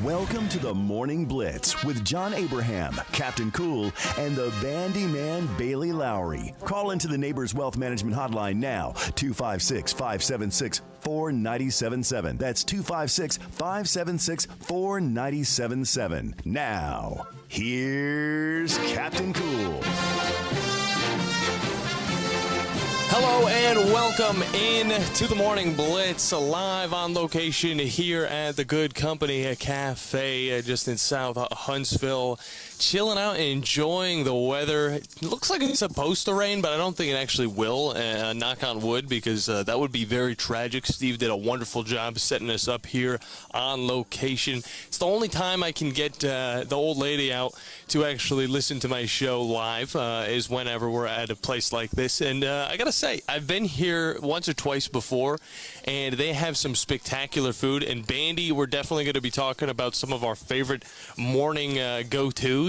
Welcome to the Morning Blitz with John Abraham, Captain Cool, and the Bandiman Bailey Lowery. Call into the Neighbors Wealth Management Hotline now, 256-576-4977. That's 256-576-4977. Now, here's Captain Cool. Hello and welcome in to the Morning Blitz, live on location here at the Good Company Cafe just in South Huntsville. Chilling out and enjoying the weather. It looks like it's supposed to rain, but I don't think it actually will, knock on wood, because that would be very tragic. Steve did a wonderful job setting us up here on location. It's the only time I can get the old lady out to actually listen to my show live is whenever we're at a place like this. And I got to say, I've been here once or twice before, and they have some spectacular food. And Bandy, we're definitely going to be talking about some of our favorite morning go-tos.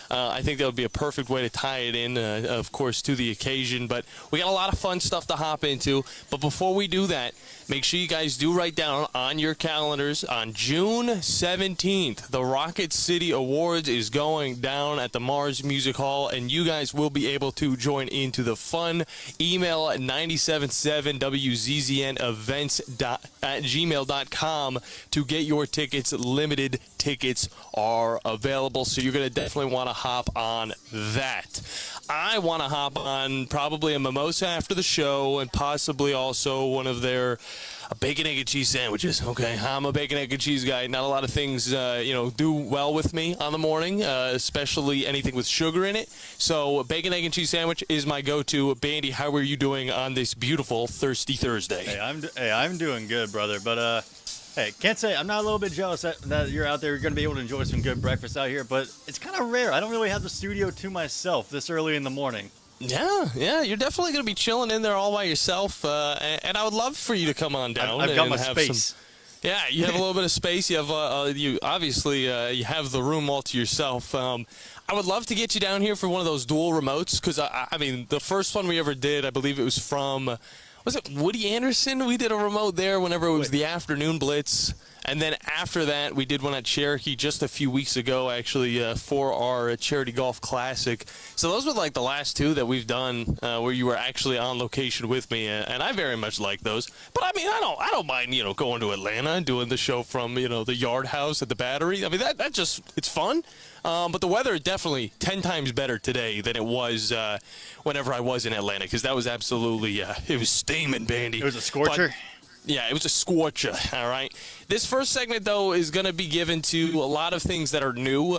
I think that would be a perfect way to tie it in, of course, to the occasion. But we got a lot of fun stuff to hop into. But before we do that, make sure you guys do write down on your calendars on June 17th, the Rocket City Awards is going down at the Mars Music Hall, and you guys will be able to join into the fun. Email at 977wzznevents@gmail.com to get your tickets. Limited tickets are available, so you're going to definitely want to hop on that. I want to hop on probably a mimosa after the show, and possibly also one of their bacon, egg, and cheese sandwiches. Okay, I'm a bacon, egg, and cheese guy. Not a lot of things, do well with me on the morning, especially anything with sugar in it. So bacon, egg, and cheese sandwich is my go-to. Bandy, how are you doing on this beautiful Thirsty Thursday? Hey, I'm doing good, brother. But hey, can't say I'm not a little bit jealous that you're out there. You're going to be able to enjoy some good breakfast out here. But it's kind of rare. I don't really have the studio to myself this early in the morning. Yeah, you're definitely going to be chilling in there all by yourself, and I would love for you to come on down. I've got and my have space. Yeah, you have a little bit of space. You have you have the room all to yourself. I would love to get you down here for one of those dual remotes, because I mean, the first one we ever did, I believe it was from, was it Woody Anderson? We did a remote there whenever it was the afternoon blitz. And then after that, we did one at Cherokee just a few weeks ago, actually, for our Charity Golf Classic. So those were like the last two that we've done where you were actually on location with me, and I very much like those. But I mean, I don't mind, going to Atlanta and doing the show from, the Yard House at the Battery. I mean, that just, it's fun. But the weather is definitely 10 times better today than it was whenever I was in Atlanta, because that was absolutely, it was steaming, Bandy. It was a scorcher. Yeah, it was a scorcher, all right? This first segment, though, is going to be given to a lot of things that are new.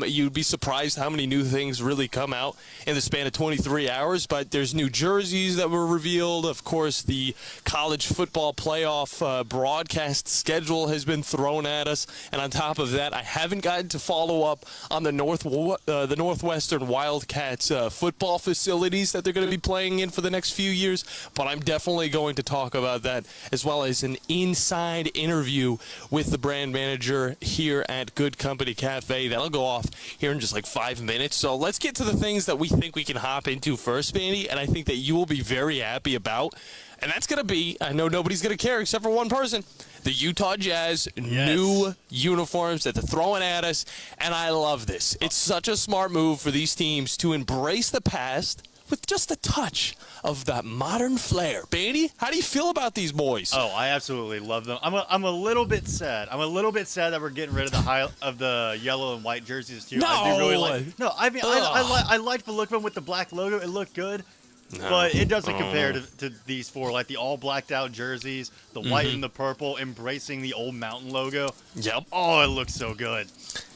You'd be surprised how many new things really come out in the span of 23 hours, but there's new jerseys that were revealed. Of course, the college football playoff broadcast schedule has been thrown at us, and on top of that, I haven't gotten to follow up on the Northwestern Wildcats football facilities that they're going to be playing in for the next few years, but I'm definitely going to talk about that, as well as an inside interview with the brand manager here at Good Company Cafe. That'll go off here in just like 5 minutes. So let's get to the things that we think we can hop into first, Bandy, and I think that you will be very happy about. And that's going to be, I know nobody's going to care except for one person, the Utah Jazz new uniforms that they're throwing at us. And I love this. It's such a smart move for these teams to embrace the past with just a touch of that modern flair. Bandy, how do you feel about these boys? Oh, I absolutely love them. I'm a little bit sad. I'm a little bit sad that we're getting rid of the yellow and white jerseys too. No. I do really like. No, I mean I like the look of them with the black logo. It looked good. No. But it doesn't compare to these four, like the all blacked out jerseys, the white and the purple, embracing the old mountain logo. Yep. Oh, it looks so good.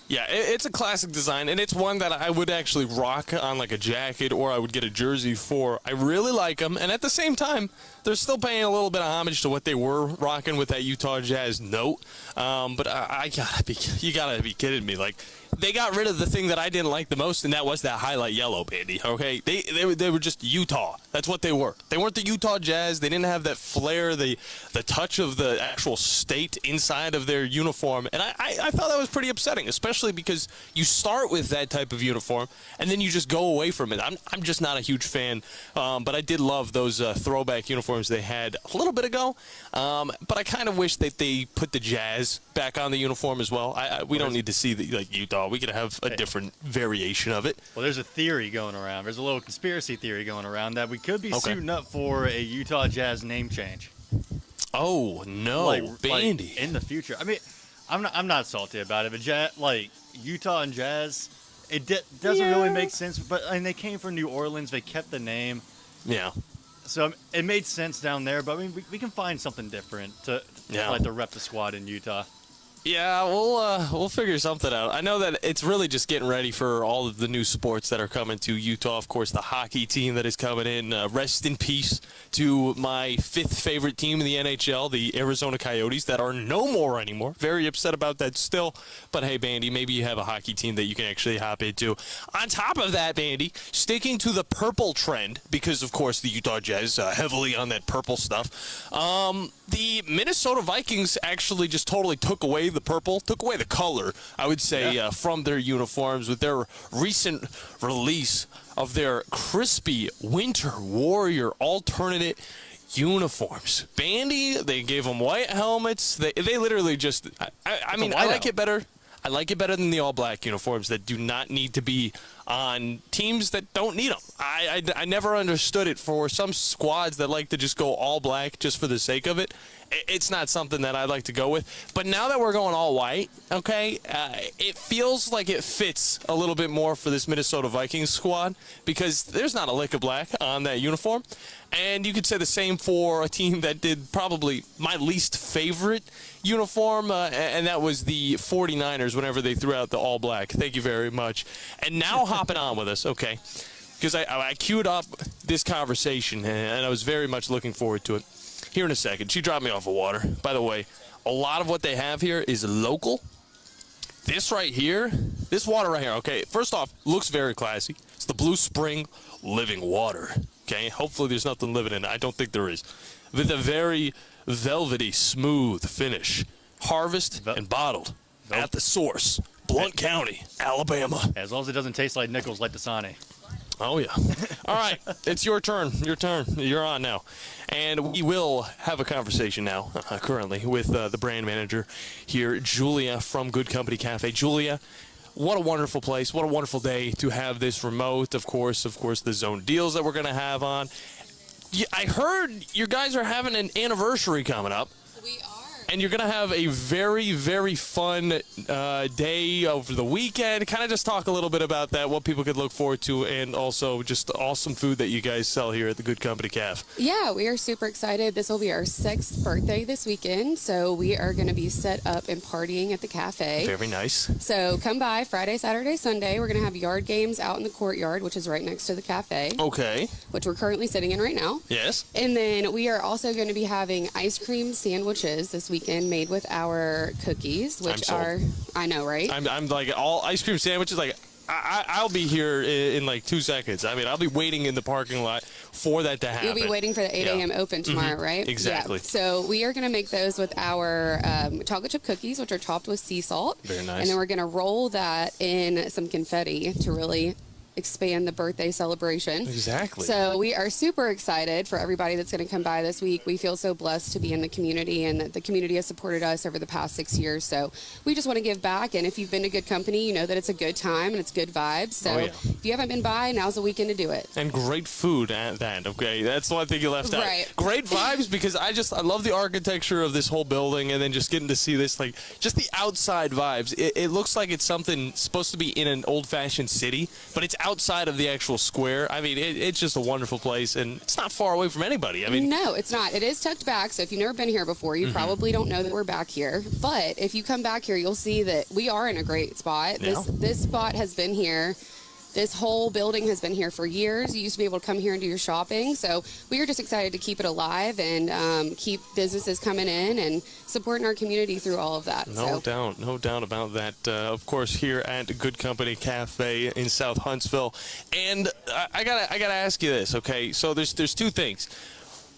Yeah, it's a classic design, and it's one that I would actually rock on like a jacket, or I would get a jersey for. I really like them, and at the same time, they're still paying a little bit of homage to what they were rocking with that Utah Jazz note. But you gotta be kidding me. Like, they got rid of the thing that I didn't like the most, and that was that highlight yellow, Bandy. Okay, they were just Utah. That's what they were. They weren't the Utah Jazz. They didn't have that flair, the touch of the actual state inside of their uniform, and I thought that was pretty upsetting, especially because you start with that type of uniform and then you just go away from it. I'm just not a huge fan, but I did love those throwback uniforms uniforms they had a little bit ago. But I kind of wish that they put the Jazz back on the uniform as well. We don't need to see like Utah. We could have a different variation of it. Well, there's a theory going around. There's a little conspiracy theory going around that we could be suiting up for a Utah Jazz name change. Oh no, Bandy! In the future, I mean, I'm not salty about it, but Utah and Jazz, it doesn't really make sense. But they came from New Orleans. They kept the name. Yeah. So it made sense down there. But I mean, we can find something different to rep the squad in Utah. Yeah, we'll figure something out. I know that it's really just getting ready for all of the new sports that are coming to Utah. Of course, the hockey team that is coming in. Rest in peace to my 5th favorite team in the NHL, the Arizona Coyotes, that are no more anymore. Very upset about that still. But hey, Bandy, maybe you have a hockey team that you can actually hop into. On top of that, Bandy, sticking to the purple trend, because of course the Utah Jazz heavily on that purple stuff. The Minnesota Vikings actually just totally took away the color, I would say, from their uniforms with their recent release of their crispy Winter Warrior alternate uniforms. Bandy, they gave them white helmets. They literally just, I mean, I like it better. I like it better than the all-black uniforms that do not need to be on teams that don't need them. I never understood it for some squads that like to just go all-black just for the sake of it. It's not something that I'd like to go with. But now that we're going all-white, okay, it feels like it fits a little bit more for this Minnesota Vikings squad because there's not a lick of black on that uniform. And you could say the same for a team that did probably my least favorite uniform, and that was the 49ers whenever they threw out the all-black. Thank you very much. And now hopping on with us, okay, because I queued up this conversation, and I was very much looking forward to it. Here in a second. She dropped me off of water. By the way, a lot of what they have here is local. This right here, this water right here, okay, first off, looks very classy. It's the Blue Spring living water, okay? Hopefully there's nothing living in it. I don't think there is. With a very velvety, smooth finish. Harvest and bottled at the source, Blount County, Alabama. As long as it doesn't taste like Nichols like Dasani. Oh, yeah. All right. It's your turn. Your turn. You're on now. And we will have a conversation now, currently, with the brand manager here, Julia from Good Company Cafe. Julia, what a wonderful place. What a wonderful day to have this remote. Of course, the zone deals that we're going to have on. I heard you guys are having an anniversary coming up. We are. And you're going to have a very, very fun day over the weekend. Kind of just talk a little bit about that, what people could look forward to, and also just awesome food that you guys sell here at the Good Company Caf. Yeah, we are super excited. This will be our 6th birthday this weekend, so we are going to be set up and partying at the cafe. Very nice. So come by Friday, Saturday, Sunday. We're going to have yard games out in the courtyard, which is right next to the cafe. Okay. Which we're currently sitting in right now. Yes. And then we are also going to be having ice cream sandwiches this weekend made with our cookies, which are, I know, right? I'm like all ice cream sandwiches, like I'll be here in like 2 seconds. I mean, I'll be waiting in the parking lot for that to happen. You'll be waiting for the 8 a.m. open tomorrow, right? Exactly. Yeah. So we are going to make those with our chocolate chip cookies, which are topped with sea salt. Very nice. And then we're going to roll that in some confetti to really expand the birthday celebration. Exactly. So we are super excited for everybody that's going to come by this week. We feel so blessed to be in the community, and that the community has supported us over the past 6 years. So we just want to give back. And if you've been to Good Company, you know that it's a good time and it's good vibes. So if you haven't been by, now's the weekend to do it. And great food at that. Okay, that's the one thing you left out. Right. Great vibes, because I love the architecture of this whole building, and then just getting to see this, like, just the outside vibes. It looks like it's something supposed to be in an old-fashioned city, but it's outside of the actual square. I mean, it's just a wonderful place, and it's not far away from anybody. I mean, no, it's not. It is tucked back, so if you've never been here before, you probably don't know that we're back here. But if you come back here, you'll see that we are in a great spot. This spot has been here. This whole building has been here for years. You used to be able to come here and do your shopping. So we are just excited to keep it alive and keep businesses coming in and supporting our community through all of that. No doubt about that. Of course, here at Good Company Cafe in South Huntsville. And I gotta ask you this, okay? So there's 2 things.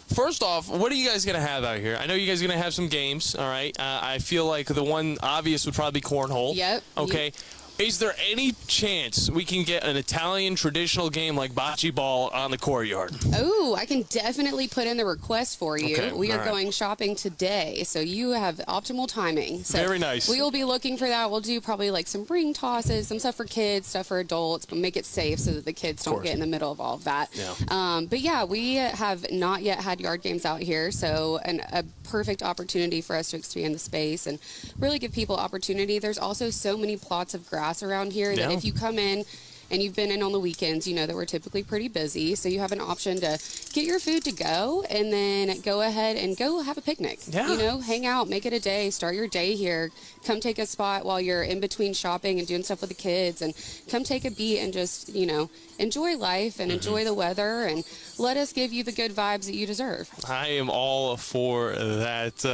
First off, what are you guys going to have out here? I know you guys are going to have some games, all right? I feel like the one obvious would probably be cornhole. Yep. Okay. Is there any chance we can get an Italian traditional game like bocce ball on the courtyard? Oh, I can definitely put in the request for you. Okay, We are all right. going shopping today, so you have optimal timing. So Very nice. We will be looking for that. We'll do probably like some ring tosses, some stuff for kids, stuff for adults, but make it safe so that the kids don't course. get in the middle of all of that. Yeah. But yeah, we have not yet had yard games out here, so a perfect opportunity for us to expand the space and really give people opportunity. There's also so many plots of grass around here that Yeah. if you come in and you've been in on the weekends, you know that we're typically pretty busy. So you have an option to get your food to go and then go ahead and go have a picnic. Yeah. You know, hang out, make it a day, start your day here. Come take a spot while you're in between shopping and doing stuff with the kids, and come take a beat and just, you know, enjoy life and enjoy the weather, and let us give you the good vibes that you deserve. I am all for that.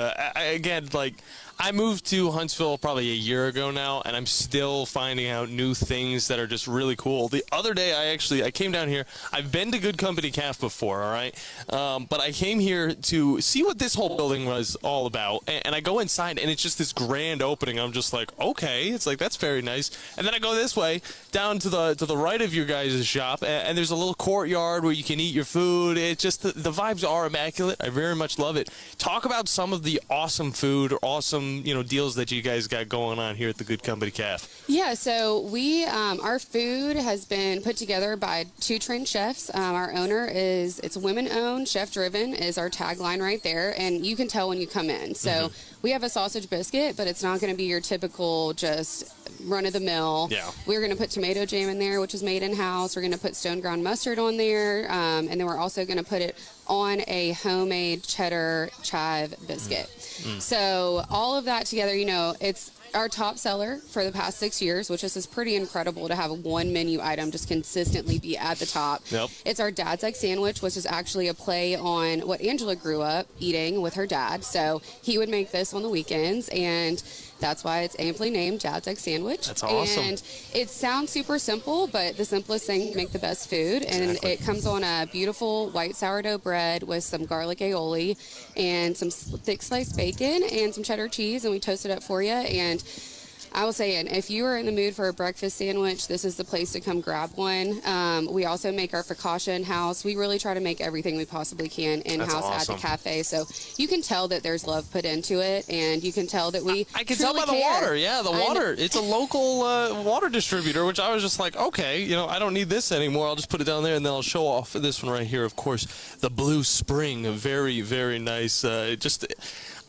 I moved to Huntsville probably a year ago now, and I'm still finding out new things that are just really cool. The other day, I came down here. I've been to Good Company Calf before, all right? But I came here to see what this whole building was all about, and I go inside, and it's just this grand opening. I'm just like, okay, it's like, that's very nice. And then I go this way, down to the right of your guys' shop, and there's a little courtyard where you can eat your food. It just, the vibes are immaculate. I very much love it. Talk about some of the awesome food or awesome, deals that you guys got going on here at the Good Company Calf. Yeah, so we, our food has been put together by 2 trained chefs. Our owner it's women-owned, chef-driven is our tagline right there, and you can tell when you come in. So we have a sausage biscuit, but it's not going to be your typical just run-of-the-mill. Yeah. We're going to put tomato jam in there, which is made in-house. We're going to put stone ground mustard on there, and then we're also going to put it on a homemade cheddar chive biscuit. So all of that together, it's our top seller for the past 6 years, which is pretty incredible to have one menu item just consistently be at the top. Yep. It's our dad's egg sandwich, which is actually a play on what Angela grew up eating with her dad. So he would make this on the weekends, and that's why it's amply named Dad's Egg Sandwich. That's awesome. And it sounds super simple, but the simplest thing to make the best food. And Exactly. it comes on a beautiful white sourdough bread with some garlic aioli and some thick sliced bacon and some cheddar cheese, and we toast it up for you. And I will say, and if you are in the mood for a breakfast sandwich, this is the place to come grab one. We also make our focaccia in-house. We really try to make everything we possibly can in-house awesome. at the cafe. So you can tell that there's love put into it, and you can tell that we I can tell by truly the care. water. Yeah, the water. It's a local water distributor, which I was just like, okay, I don't need this anymore. I'll just put it down there, and then I'll show off this one right here. Of course, the Blue Spring, very, very nice.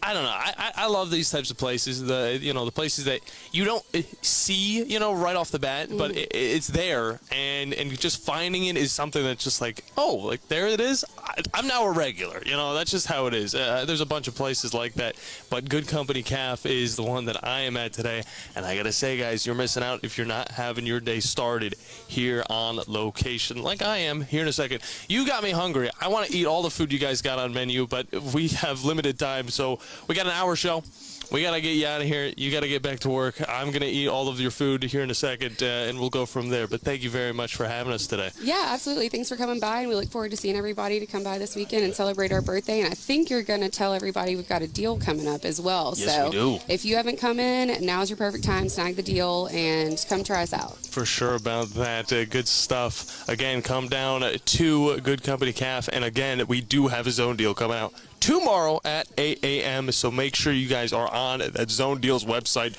I don't know. I love these types of places. The places that you don't see, right off the bat, but it's there, and just finding it is something that's just like, oh, like there it is. I'm now a regular. That's just how it is. There's a bunch of places like that, but Good Company Calf is the one that I am at today, and I gotta say, guys, you're missing out if you're not having your day started here on location, like I am here in a second. You got me hungry. I want to eat all the food you guys got on menu, but we have limited time, so we got an hour show. We got to get you out of here. You got to get back to work. I'm going to eat all of your food here in a second, and we'll go from there. But thank you very much for having us today. Yeah, absolutely. Thanks for coming by, and we look forward to seeing everybody to come by this weekend and celebrate our birthday. And I think you're going to tell everybody we've got a deal coming up as well. Yes, so we do. If you haven't come in, now's your perfect time. Snag the deal and come try us out. For sure about that. Good stuff. Again, come down to Good Company Calf. And again, we do have a zone deal coming out tomorrow at 8 a.m. So make sure you guys are on that Zone Deals website,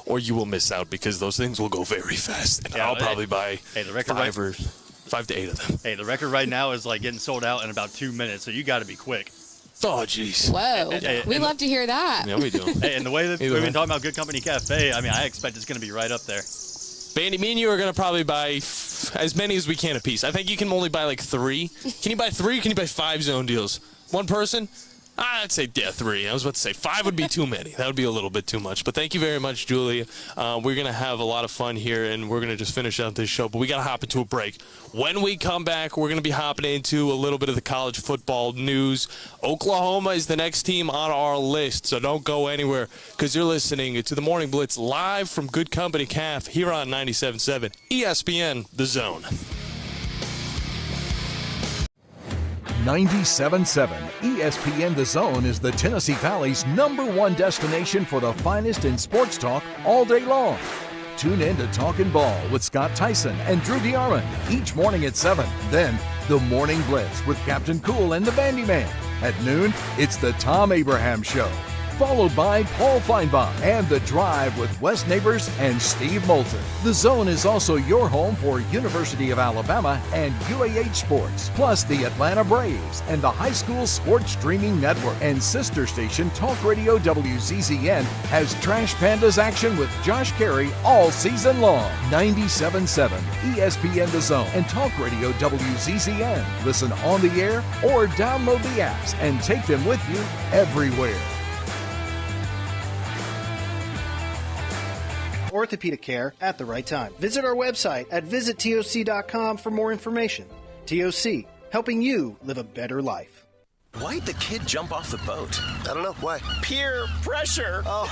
or you will miss out because those things will go very fast. And I'll probably buy the record 5 to 8 of them. Hey, the record right now is like getting sold out in about 2 minutes, so you got to be quick. Oh, jeez. Whoa. We love to hear that. Yeah, we do. Hey, and the way that Either we've way. been talking about Good Company Cafe, I expect it's going to be right up there. Bandy, me and you are going to probably buy as many as we can a piece. I think you can only buy like 3. Can you buy 3 or can you buy 5 zone deals? One person? I'd say 3. I was about to say 5 would be too many. That would be a little bit too much. But thank you very much, Julia. We're going to have a lot of fun here, and we're going to just finish out this show. But we got to hop into a break. When we come back, we're going to be hopping into a little bit of the college football news. Oklahoma is the next team on our list, so don't go anywhere because you're listening to the Morning Blitz live from Good Company Calf here on 97.7 ESPN, The Zone. 97.7 ESPN The Zone is the Tennessee Valley's #1 destination for the finest in sports talk all day long. tune in to Talkin' Ball with Scott Tyson and Drew DeArmond each morning at 7. Then, the Morning Blitz with Captain Cool and the Bandiman. At noon, it's the Tom Abraham Show, followed by Paul Feinbaum and The Drive with Wes Neighbors and Steve Moulton. The Zone is also your home for University of Alabama and UAH Sports, plus the Atlanta Braves and the High School Sports Streaming Network. And sister station Talk Radio WZZN has Trash Pandas action with Josh Carey all season long. 97.7 ESPN The Zone and Talk Radio WZZN. Listen on the air or download the apps and take them with you everywhere. Orthopedic care at the right time. Visit our website at visittoc.com for more information. TOC, helping you live a better life. Why'd the kid jump off the boat? I don't know. Why? Peer pressure. Oh.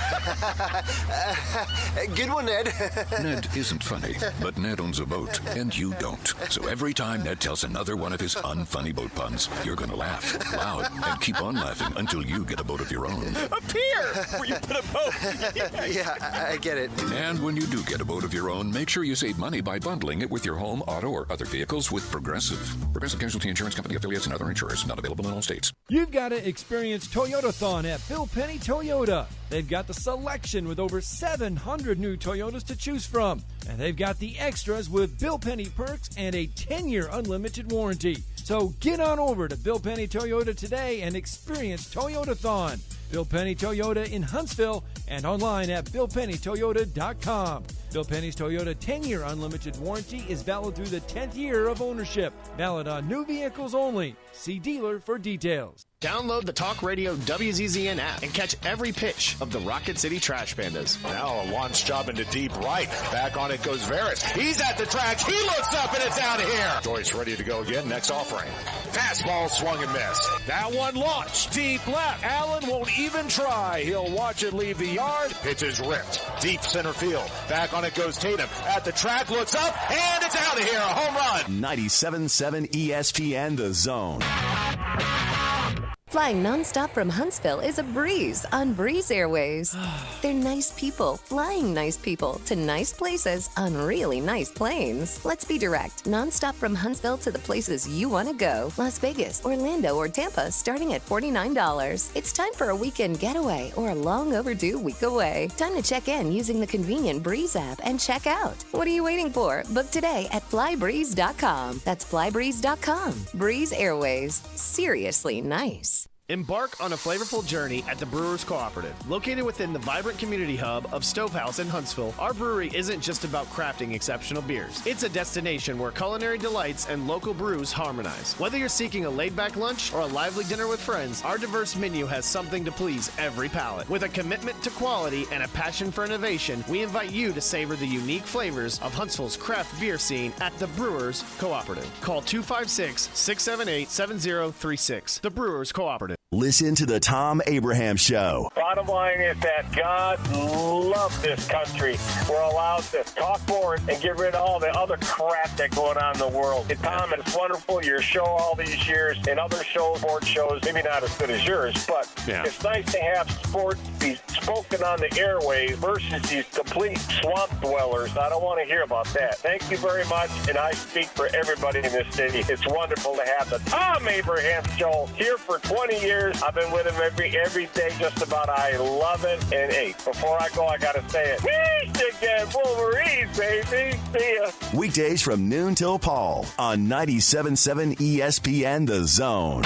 Good one, Ned. Ned isn't funny, but Ned owns a boat, and you don't. So every time Ned tells another one of his unfunny boat puns, you're going to laugh loud and keep on laughing until you get a boat of your own. A pier where you put a boat. Yeah, I get it. And when you do get a boat of your own, make sure you save money by bundling it with your home, auto, or other vehicles with Progressive. Progressive Casualty Insurance Company affiliates and other insurers. Not available in all states. You've got to experience Toyotathon at Bill Penny Toyota. They've got the selection with over 700 new Toyotas to choose from. And they've got the extras with Bill Penny perks and a 10-year unlimited warranty. So get on over to Bill Penny Toyota today and experience Toyotathon. Bill Penny Toyota in Huntsville and online at BillPennyToyota.com. Bill Penny's Toyota 10-year unlimited warranty is valid through the 10th year of ownership. Valid on new vehicles only. See dealer for details. Download the Talk Radio WZZN app and catch every pitch of the Rocket City Trash Pandas. Now a launch job into deep right. Back on it goes Veras. He's at the tracks. He looks up and it's out of here. Joyce ready to go again. Next offering. Fastball swung and missed. That one launched deep left. Allen won't even try. He'll watch it leave the yard. Pitch is ripped. Deep center field. Back on it goes Tatum. At the track, looks up, and it's out of here. A home run. 97.7 ESPN The Zone. Flying nonstop from Huntsville is a breeze on Breeze Airways. They're nice people, flying nice people to nice places on really nice planes. Let's be direct. Nonstop from Huntsville to the places you want to go. Las Vegas, Orlando, or Tampa starting at $49. It's time for a weekend getaway or a long overdue week away. Time to check in using the convenient Breeze app and check out. What are you waiting for? Book today at flybreeze.com. That's flybreeze.com. Breeze Airways. Seriously nice. Embark on a flavorful journey at the Brewers Cooperative. Located within the vibrant community hub of Stovehouse in Huntsville, our brewery isn't just about crafting exceptional beers. It's a destination where culinary delights and local brews harmonize. Whether you're seeking a laid-back lunch or a lively dinner with friends, our diverse menu has something to please every palate. With a commitment to quality and a passion for innovation, we invite you to savor the unique flavors of Huntsville's craft beer scene at the Brewers Cooperative. Call 256-678-7036. The Brewers Cooperative. Listen to the Tom Abraham Show. Bottom line is that God loves this country. We're allowed to talk more and get rid of all the other crap that's going on in the world. And Tom, it's wonderful, your show all these years, and other shows, sports shows, maybe not as good as yours, but it's nice to have sports be spoken on the airways versus these complete swamp dwellers. I don't want to hear about that. Thank you very much, and I speak for everybody in this city. It's wonderful to have the Tom Abraham Show here for 20 years. I've been with him every day just about. I love it. And hey, before I go, I got to say it. We again, Wolverines, baby. See ya. Weekdays from noon till Paul on 97.7 ESPN The Zone.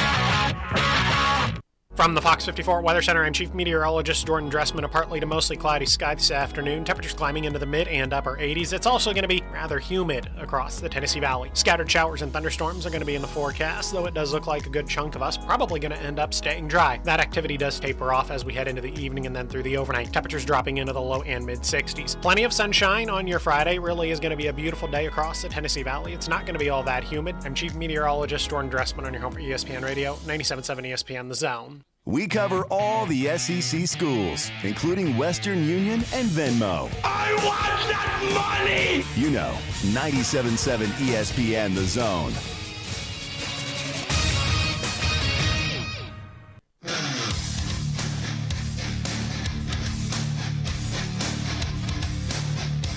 From the Fox 54 Weather Center, I'm Chief Meteorologist Jordan Dressman. A partly to mostly cloudy sky this afternoon. Temperatures climbing into the mid and upper 80s. It's also going to be rather humid across the Tennessee Valley. Scattered showers and thunderstorms are going to be in the forecast, though it does look like a good chunk of us probably going to end up staying dry. That activity does taper off as we head into the evening and then through the overnight. Temperatures dropping into the low and mid 60s. Plenty of sunshine on your Friday. Really is going to be a beautiful day across the Tennessee Valley. It's not going to be all that humid. I'm Chief Meteorologist Jordan Dressman on your home for ESPN Radio, 97.7 ESPN The Zone. We cover all the SEC schools, including Western Union and Venmo. I want that money! You know, 97.7 ESPN The Zone.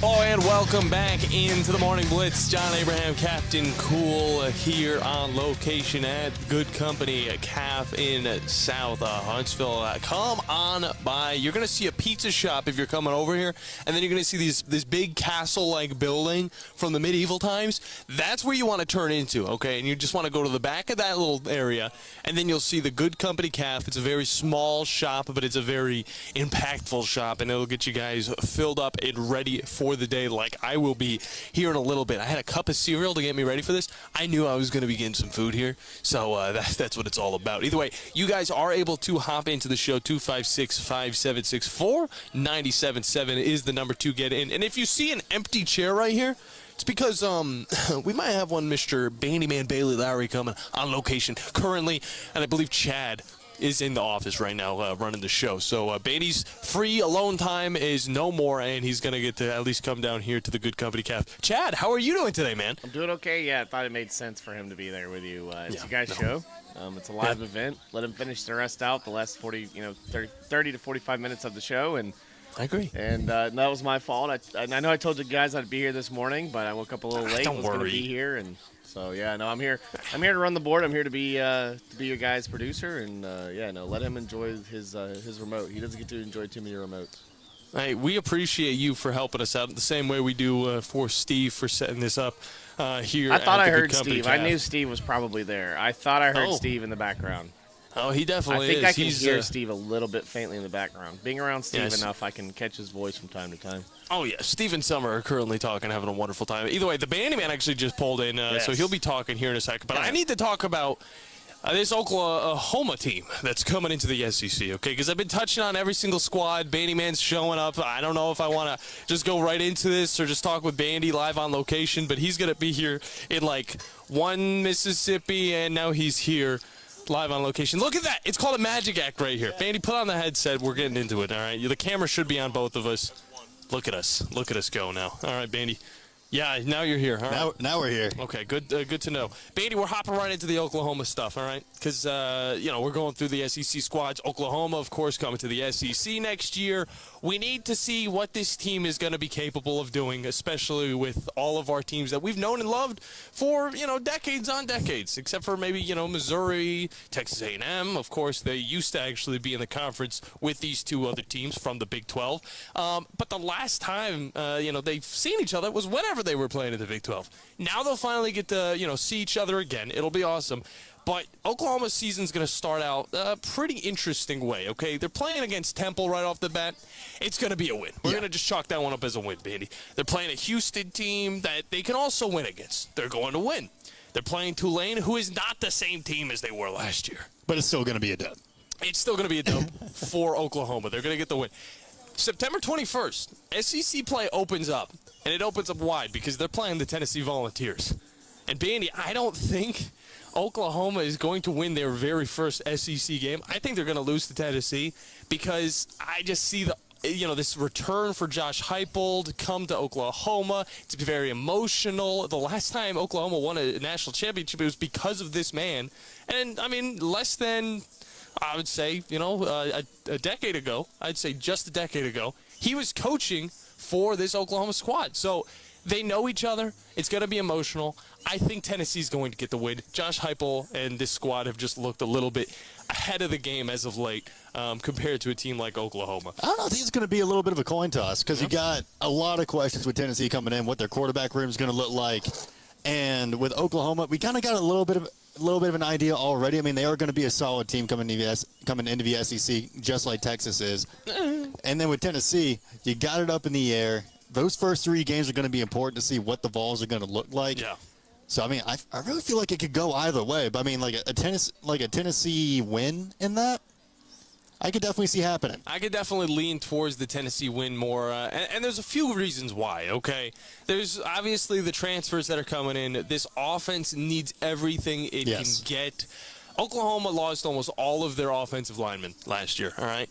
Oh, and welcome back into the Morning Blitz. John Abraham, Captain Cool, here on location at Good Company Cafe in South Huntsville. Come on by. You're going to see a pizza shop if you're coming over here, and then you're going to see this big castle-like building from the medieval times. That's where you want to turn into, okay? And you just want to go to the back of that little area, and then you'll see the Good Company Cafe. It's a very small shop, but it's a very impactful shop, and it'll get you guys filled up and ready for the day like I will be here in a little bit. I had a cup of cereal to get me ready for this. I knew I was going to be getting some food here, so that's what it's all about. Either way, you guys are able to hop into the show. 256-5764. 97.7 is the number to get in. And if you see an empty chair right here, it's because we might have one Mr. Bandiman Bailey Lowery coming on location currently, and I believe Chad is in the office right now running the show. So Bandy's free alone time is no more, and he's going to get to at least come down here to the Good Company Cafe. Chad, how are you doing today, man? I'm doing okay. Yeah, I thought it made sense for him to be there with you. It's you guys' show. It's a live event. Let him finish the rest out, the last 30 to 45 minutes of the show. And I agree. And that was my fault. I know I told you guys I'd be here this morning, but I woke up a little late. Don't worry. I was going to be here, and so yeah, no, I'm here. I'm here to run the board. I'm here to be your guys' producer, and let him enjoy his remote. He doesn't get to enjoy too many remotes. Hey, we appreciate you for helping us out the same way we do for Steve for setting this up here. I thought at I the heard Good Company Steve. I Cafe. knew Steve was probably there. I thought I heard Oh. Steve in the background. Oh, he definitely I think is. I can He's, hear Steve a little bit faintly in the background. Being around Steve Yes. enough, I can catch his voice from time to time. Oh, yeah. Steve and Summer are currently talking, having a wonderful time. Either way, the Bandiman actually just pulled in, so he'll be talking here in a second. But I need to talk about this Oklahoma team that's coming into the SEC, okay? Because I've been touching on every single squad. Bandyman's showing up. I don't know if I want to just go right into this or just talk with Bandy live on location, but he's going to be here in, one Mississippi, and now he's here live on location. Look at that. It's called a magic act right here. Bandy, put on the headset. We're getting into it, all right? The camera should be on both of us. Look at us. Look at us go now. All right, Bandy. Yeah, now you're here. All right. Now we're here. Okay, good to know. Bandy, we're hopping right into the Oklahoma stuff, all right? Because, we're going through the SEC squads. Oklahoma, of course, coming to the SEC next year. We need to see what this team is going to be capable of doing, especially with all of our teams that we've known and loved for, decades on decades, except for maybe, Missouri, Texas A&M. Of course, they used to actually be in the conference with these two other teams from the Big 12. But the last time, they've seen each other was whenever they were playing in the Big 12. Now they'll finally get to, see each other again. It'll be awesome. But Oklahoma's season's going to start out a pretty interesting way, okay? They're playing against Temple right off the bat. It's going to be a win. We're going to just chalk that one up as a win, Bandy. They're playing a Houston team that they can also win against. They're going to win. They're playing Tulane, who is not the same team as they were last year. But it's still going to be a dub. It's still going to be a dub for Oklahoma. They're going to get the win. September 21st, SEC play opens up, and it opens up wide because they're playing the Tennessee Volunteers. And, Bandy, I don't think Oklahoma is going to win their very first SEC game. I think they're going to lose to Tennessee because I just see this return for Josh Heupel to come to Oklahoma. It's very emotional. The last time Oklahoma won a national championship, it was because of this man. And, less than, I would say, a decade ago, I'd say just a decade ago, he was coaching for this Oklahoma squad. So they know each other. It's going to be emotional. I think Tennessee's going to get the win. Josh Heupel and this squad have just looked a little bit ahead of the game as of late compared to a team like Oklahoma. I don't know. I think it's going to be a little bit of a coin toss because you got a lot of questions with Tennessee coming in, what their quarterback room is going to look like. And with Oklahoma, we kind of got a little bit of an idea already. They are going to be a solid team coming into the SEC, just like Texas is. And then with Tennessee, you got it up in the air. Those first three games are going to be important to see what the Vols are going to look like. Yeah. So I really feel like it could go either way. But a Tennessee win in that, I could definitely see happening. I could definitely lean towards the Tennessee win more, and there's a few reasons why, okay? There's obviously the transfers that are coming in. This offense needs everything it can get. Oklahoma lost almost all of their offensive linemen last year, all right?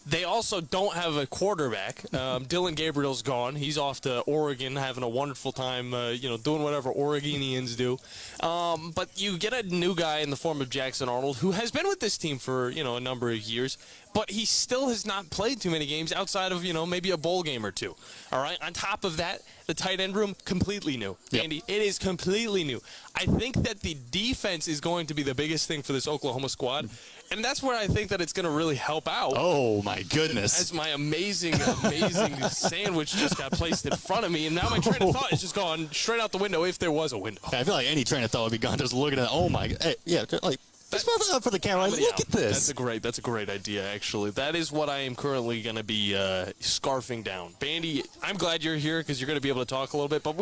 They also don't have a quarterback. Dylan Gabriel's gone. He's off to Oregon, having a wonderful time, doing whatever Oregonians do. But you get a new guy in the form of Jackson Arnold, who has been with this team for, a number of years, but he still has not played too many games outside of, maybe a bowl game or two. All right? On top of that, the tight end room, completely new. Yep. Andy, it is completely new. I think that the defense is going to be the biggest thing for this Oklahoma squad. And that's where I think that it's going to really help out. Oh, my goodness. As my amazing sandwich just got placed in front of me, and now my train of thought is just gone straight out the window if there was a window. I feel like any train of thought would be gone just looking at, oh, my, hey, yeah, like, let's move it up for the camera. Look at this. That's a great idea, actually. That is what I am currently going to be scarfing down. Bandy, I'm glad you're here because you're going to be able to talk a little bit, but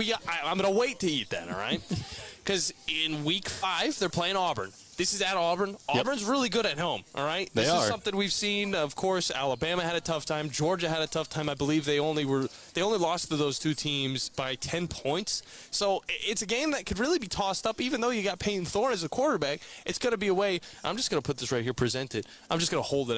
I'm going to wait to eat that, all right? Because in week 5, they're playing Auburn. This is at Auburn. Auburn's really good at home, all right? This is something we've seen. Of course, Alabama had a tough time. Georgia had a tough time. I believe they only lost to those two teams by 10 points. So it's a game that could really be tossed up, even though you got Peyton Thorne as a quarterback. It's going to be a way. I'm just going to put this right here, present it. I'm just going to hold it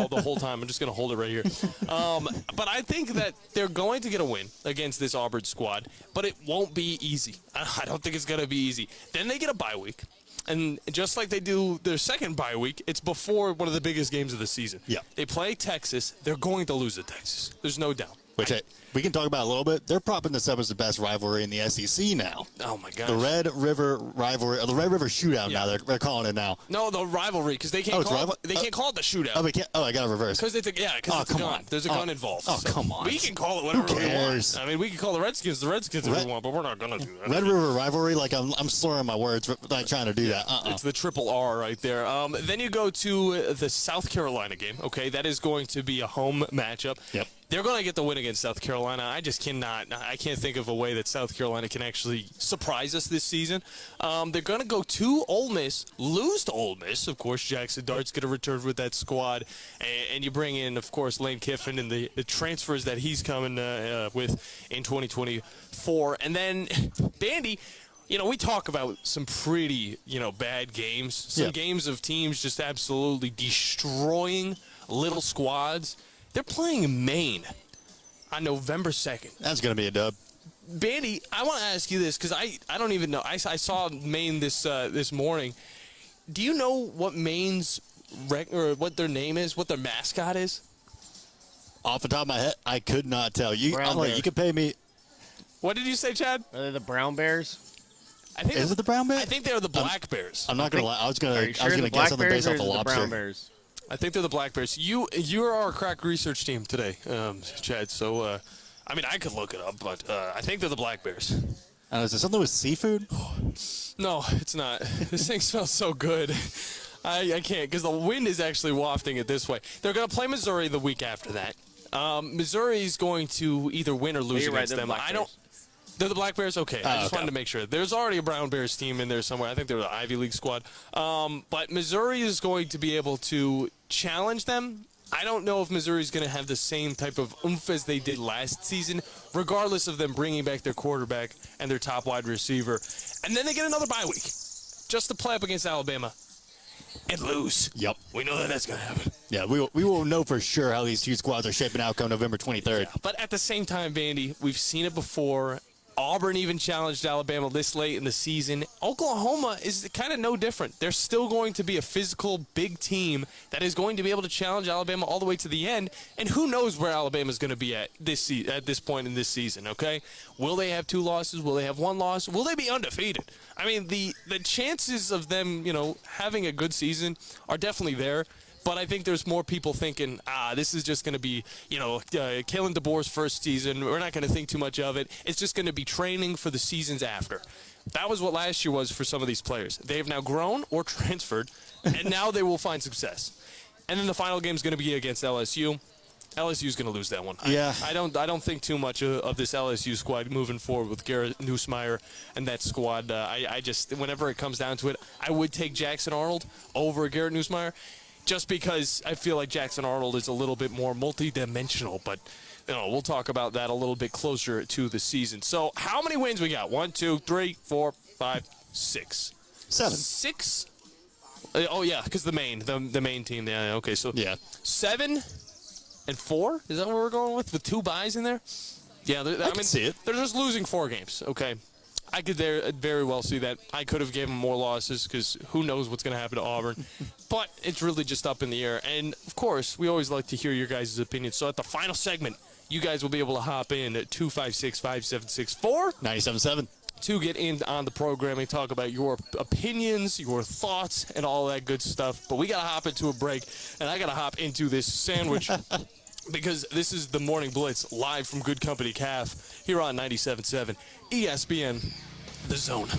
the whole time. I'm just going to hold it right here. But I think that they're going to get a win against this Auburn squad, but it won't be easy. I don't think it's going to be easy. Then they get a bye week. And just like they do their second bye week, it's before one of the biggest games of the season. Yeah. They play Texas. They're going to lose to Texas. There's no doubt. Which we can talk about a little bit. They're propping this up as the best rivalry in the SEC now. Oh, my gosh. The Red River rivalry, the Red River shootout now. They're calling it now. No, the rivalry, because they can't call it the shootout. I got to reverse. Because it's a gun. There's a gun involved. Oh, so come on. We can call it whatever Who cares? we want. I mean, we can call the Redskins if we want, but we're not going to do that. Red River rivalry, like I'm slurring my words, not trying to do that. It's the triple R right there. Then you go to the South Carolina game. Okay, that is going to be a home matchup. Yep. They're going to get the win against South Carolina. I can't think of a way that South Carolina can actually surprise us this season. They're going to go to Ole Miss, lose to Ole Miss. Of course, Jackson Dart's going to return with that squad. And you bring in, of course, Lane Kiffin and the transfers that he's coming with in 2024. And then, Bandy, we talk about some pretty, bad games. Some games of teams just absolutely destroying little squads. They're playing Maine on November 2nd. That's going to be a dub. Bandy, I want to ask you this because I don't even know. I saw Maine this morning. Do you know what Maine's or what their name is, what their mascot is? Off the top of my head, I could not tell you. You could pay me. What did you say, Chad? Are they the Brown Bears? Is it the Brown Bears? I think they're the Black Bears. I'm not going to lie. I was going sure to guess something based off the Brown lobster. Bears? I think they're the Black Bears. You're our crack research team today, Chad. So, I could look it up, but I think they're the Black Bears. Is it something with seafood? No, it's not. This thing smells so good. I can't because the wind is actually wafting it this way. They're going to play Missouri the week after that. Missouri is going to either win or lose against them. They're the Black Bears? Okay. I just wanted to make sure. There's already a Brown Bears team in there somewhere. I think they're the Ivy League squad. But Missouri is going to be able to challenge them. I don't know if Missouri is going to have the same type of oomph as they did last season, regardless of them bringing back their quarterback and their top wide receiver. And then they get another bye week just to play up against Alabama and lose. Yep. We know that that's going to happen. Yeah, we will know for sure how these two squads are shaping out come November 23rd. Yeah, but at the same time, Vandy, we've seen it before. Auburn even challenged Alabama this late in the season. Oklahoma is kind of no different. They're still going to be a physical, big team that is going to be able to challenge Alabama all the way to the end. And who knows where Alabama's going to be at this point in this season, okay? Will they have 2 losses? Will they have 1 loss? Will they be undefeated? I mean, the chances of them, having a good season are definitely there. But I think there's more people thinking, this is just going to be, Kalen DeBoer's first season. We're not going to think too much of it. It's just going to be training for the seasons after. That was what last year was for some of these players. They have now grown or transferred, and now they will find success. And then the final game is going to be against LSU. LSU is going to lose that one. Yeah. I don't think too much of this LSU squad moving forward with Garrett Nussmeier and that squad. I just, whenever it comes down to it, I would take Jackson Arnold over Garrett Nussmeier. Just because I feel like Jackson Arnold is a little bit more multi-dimensional, but we'll talk about that a little bit closer to the season. So how many wins we got? 1, 2, 3, 4, 5, 6. 7. 6? Oh, yeah, because the main team. Yeah, okay, so 7 and 4. Is that what we're going with 2 byes in there? Yeah, I mean, see it. They're just losing 4 games. Okay, I could very well see that. I could have given them more losses because who knows what's going to happen to Auburn. But it's really just up in the air. And, of course, we always like to hear your guys' opinions. So at the final segment, you guys will be able to hop in at 256-5764. 97.7. To get in on the program and talk about your opinions, your thoughts, and all that good stuff. But we got to hop into a break, and I got to hop into this sandwich because this is the Morning Blitz live from Good Company Calf here on 97.7 ESPN, The Zone.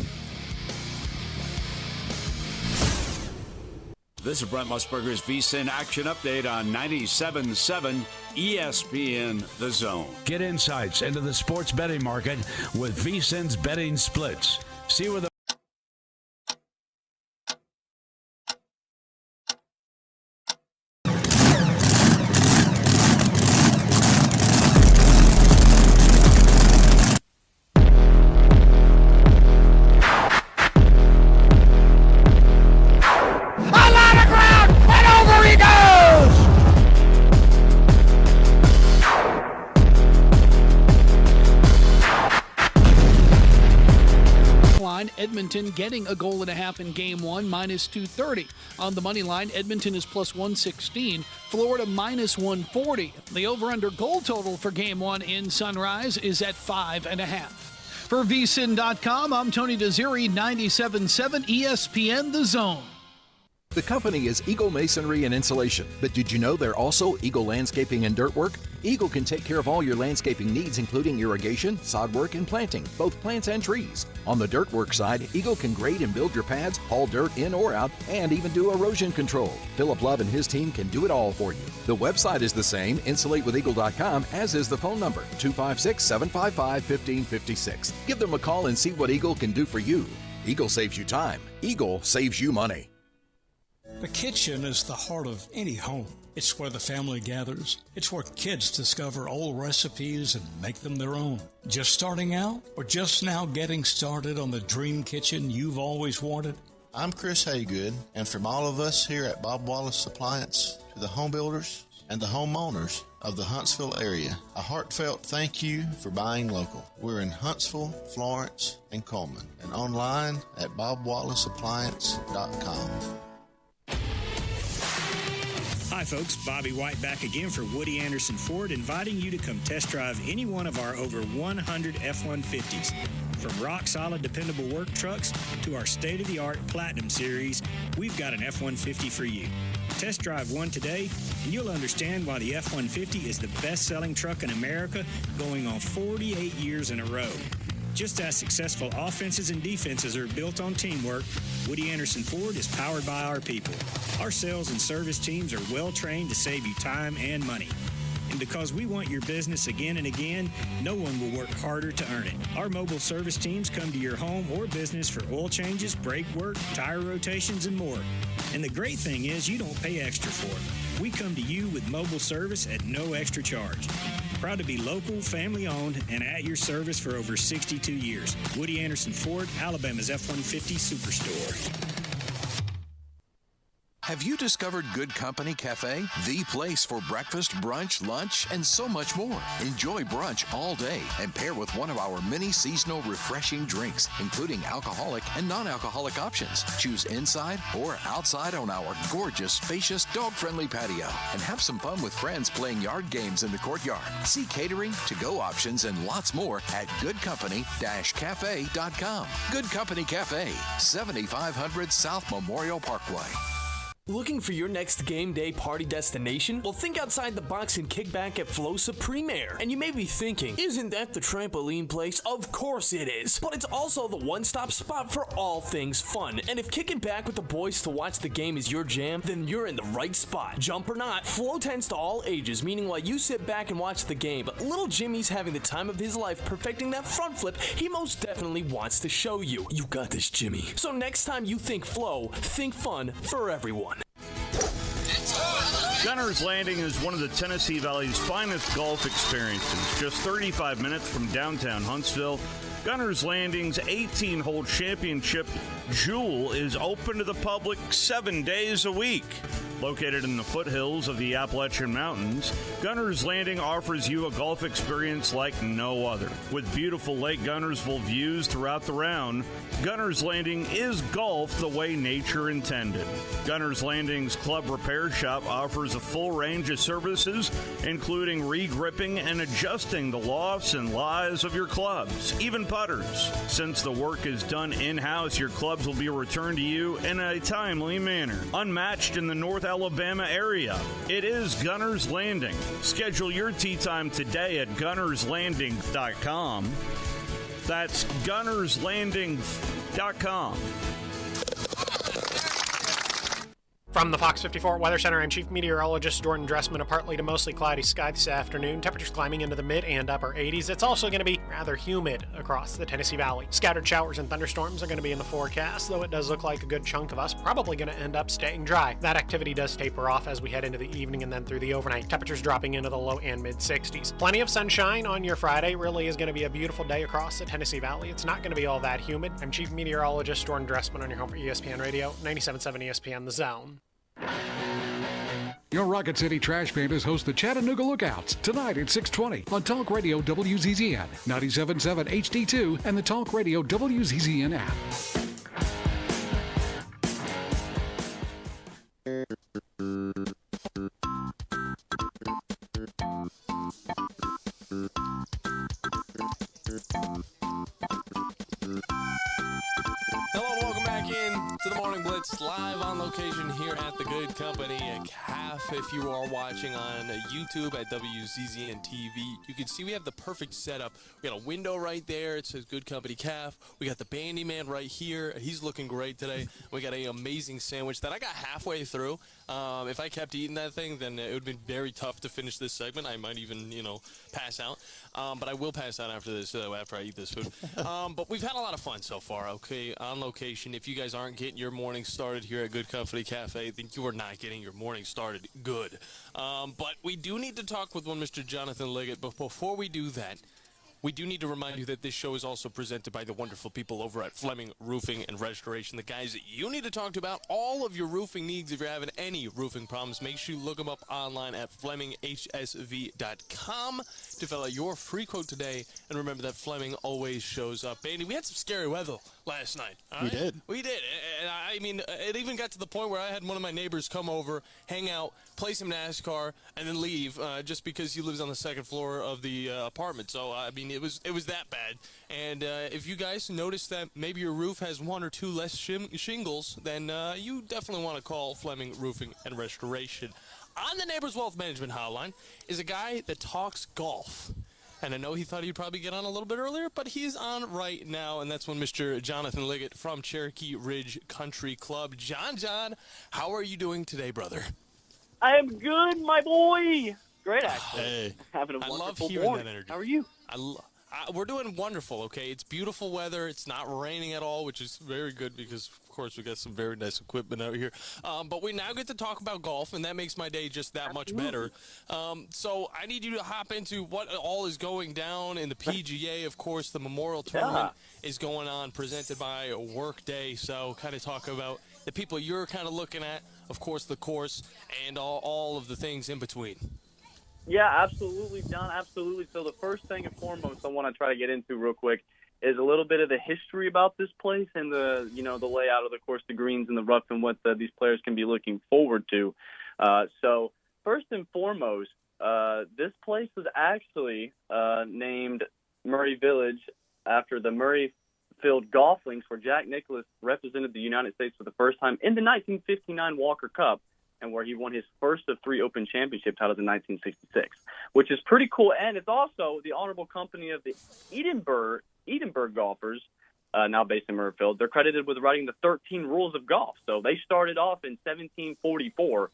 This is Brent Musburger's VSiN Action Update on 97.7 ESPN The Zone. Get insights into the sports betting market with VSiN's betting splits. See where the Edmonton getting a goal and a half in game 1, minus 230. On the money line, Edmonton is plus 116. Florida minus 140. The over-under goal total for game 1 in Sunrise is at 5.5. For VSiN.com, I'm Tony Desiri, 97.7 ESPN The Zone. The company is Eagle Masonry and Insulation, but did you know they're also Eagle Landscaping and Dirt Work? Eagle can take care of all your landscaping needs, including irrigation, sod work, and planting, both plants and trees. On the dirt work side, Eagle can grade and build your pads, haul dirt in or out, and even do erosion control. Philip Love and his team can do it all for you. The website is the same, insulatewitheagle.com, as is the phone number, 256-755-1556. Give them a call and see what Eagle can do for you. Eagle saves you time. Eagle saves you money. The kitchen is the heart of any home. It's where the family gathers. It's where kids discover old recipes and make them their own. Just starting out or just now getting started on the dream kitchen you've always wanted? I'm Chris Haygood, and from all of us here at Bob Wallace Appliance to the home builders and the homeowners of the Huntsville area, a heartfelt thank you for buying local. We're in Huntsville, Florence, and Coleman, and online at bobwallaceappliance.com. Hi folks, Bobby White back again for Woody Anderson Ford, inviting you to come test drive any one of our over 100 F-150s. From rock-solid, dependable work trucks to our state-of-the-art Platinum Series, we've got an F-150 for you. Test drive one today, and you'll understand why the F-150 is the best-selling truck in America, going on 48 years in a row. Just as successful offenses and defenses are built on teamwork, Woody Anderson Ford is powered by our people. Our sales and service teams are well-trained to save you time and money. And because we want your business again and again, no one will work harder to earn it. Our mobile service teams come to your home or business for oil changes, brake work, tire rotations, and more. And the great thing is you don't pay extra for it. We come to you with mobile service at no extra charge. Proud to be local, family-owned, and at your service for over 62 years. Woody Anderson Ford, Alabama's F-150 Superstore. Have you discovered Good Company Cafe? The place for breakfast, brunch, lunch, and so much more. Enjoy brunch all day and pair with one of our many seasonal refreshing drinks, including alcoholic and non-alcoholic options. Choose inside or outside on our gorgeous, spacious, dog-friendly patio. And have some fun with friends playing yard games in the courtyard. See catering, to-go options, and lots more at goodcompany-cafe.com. Good Company Cafe, 7500 South Memorial Parkway. Looking for your next game day party destination? Well, think outside the box and kick back at Flow Supreme Air. And you may be thinking, isn't that the trampoline place? Of course it is. But it's also the one-stop spot for all things fun. And if kicking back with the boys to watch the game is your jam, then you're in the right spot. Jump or not, Flow tends to all ages, meaning while you sit back and watch the game, but little Jimmy's having the time of his life perfecting that front flip he most definitely wants to show you. You got this, Jimmy. So next time you think Flow, think fun for everyone. Gunner's Landing is one of the Tennessee Valley's finest golf experiences. Just 35 minutes from downtown Huntsville, Gunner's Landing's 18-hole championship jewel is open to the public 7 days a week. Located in the foothills of the Appalachian Mountains, Gunner's Landing offers you a golf experience like no other. With beautiful Lake Gunnersville views throughout the round, Gunner's Landing is golf the way nature intended. Gunner's Landing's club repair shop offers a full range of services, including re-gripping and adjusting the lofts and lies of your clubs, even putters. Since the work is done in-house, your clubs will be returned to you in a timely manner. Unmatched in the North Alabama area, it is Gunner's Landing. Schedule your tee time today at gunnerslanding.com. That's gunnerslanding.com. From the Fox 54 Weather Center, I'm Chief Meteorologist Jordan Dressman. A partly to mostly cloudy sky this afternoon. Temperatures climbing into the mid and upper 80s. It's also going to be rather humid across the Tennessee Valley. Scattered showers and thunderstorms are going to be in the forecast, though it does look like a good chunk of us probably going to end up staying dry. That activity does taper off as we head into the evening and then through the overnight. Temperatures dropping into the low and mid 60s. Plenty of sunshine on your Friday. Really is going to be a beautiful day across the Tennessee Valley. It's not going to be all that humid. I'm Chief Meteorologist Jordan Dressman on your home for ESPN Radio, 97.7 ESPN The Zone. Your Rocket City Trash Pandas host the Chattanooga Lookouts tonight at 6:20 on Talk Radio WZZN, 97.7 HD2, and the Talk Radio WZZN app. Hello and welcome back in to the Morning Blitz, live on location here at the Good Company CAF. If you are watching on YouTube at WZZN TV, you can see we have the perfect setup. We got a window right there. It says Good Company CAF. We got the Bandiman right here. He's looking great today. We got an amazing sandwich that I got halfway through. If I kept eating that thing, then it would have been very tough to finish this segment. I might even, pass out. But I will pass out after this, after I eat this food. But we've had a lot of fun so far, okay, on location. If you guys aren't getting your morning started here at Good Company Cafe, then you are not getting your morning started good. But we do need to talk with one Mr. Jonathan Liggett. But before we do that, we do need to remind you that this show is also presented by the wonderful people over at Fleming Roofing and Restoration, the guys that you need to talk to about all of your roofing needs. If you're having any roofing problems, make sure you look them up online at FlemingHSV.com to fill out your free quote today. And remember that Fleming always shows up. Andy, we had some scary weather last night. We did. We did. And I mean, it even got to the point where I had one of my neighbors come over, hang out, play some NASCAR, and then leave just because he lives on the second floor of the apartment. So, I mean, it was that bad. And if you guys notice that maybe your roof has one or two less shingles, then you definitely want to call Fleming Roofing and Restoration. On the Neighbors Wealth Management Hotline is a guy that talks golf. And I know he thought he'd probably get on a little bit earlier, but he's on right now, and that's when Mr. Jonathan Liggett from Cherokee Ridge Country Club. John, how are you doing today, brother? I am good, my boy. Great, actually. Hey. Having a I wonderful love hearing morning. that energy. How are you? We're doing wonderful, okay? It's beautiful weather. It's not raining at all, which is very good because, of course, we got some very nice equipment out here. But we now get to talk about golf, and that makes my day just that much better. So I need you to hop into what all is going down in the PGA. Of course, the Memorial Tournament is going on, presented by Workday. So kind of talk about the people you're kind of looking at, of course, the course, and all of the things in between. Yeah, absolutely, John, absolutely. So the first thing and foremost I want to try to get into real quick is a little bit of the history about this place and the layout of the course, the greens and the rough, and what these players can be looking forward to. So first and foremost, this place was actually named Murray Village after the Murray Field Golf Links, where Jack Nicklaus represented the United States for the first time in the 1959 Walker Cup, and where he won his first of 3 Open Championship titles in 1966, which is pretty cool. And it's also the honorable company of the Edinburgh golfers, now based in Murrayfield. They're credited with writing the 13 rules of golf. So they started off in 1744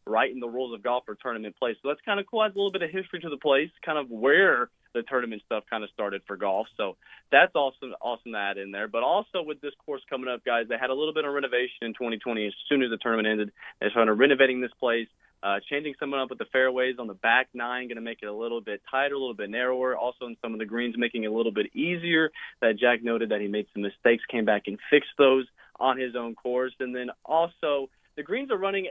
writing the rules of golf for tournament play. So that's kind of cool. Adds a little bit of history to the place, kind of where the tournament stuff kind of started for golf. So that's awesome to add in there. But also with this course coming up, guys, they had a little bit of renovation in 2020. As soon as the tournament ended, they're trying to renovating this place, Changing someone up with the fairways on the back nine, going to make it a little bit tighter, a little bit narrower. Also in some of the greens, making it a little bit easier. That Jack noted that he made some mistakes, came back and fixed those on his own course. And then also the greens are running,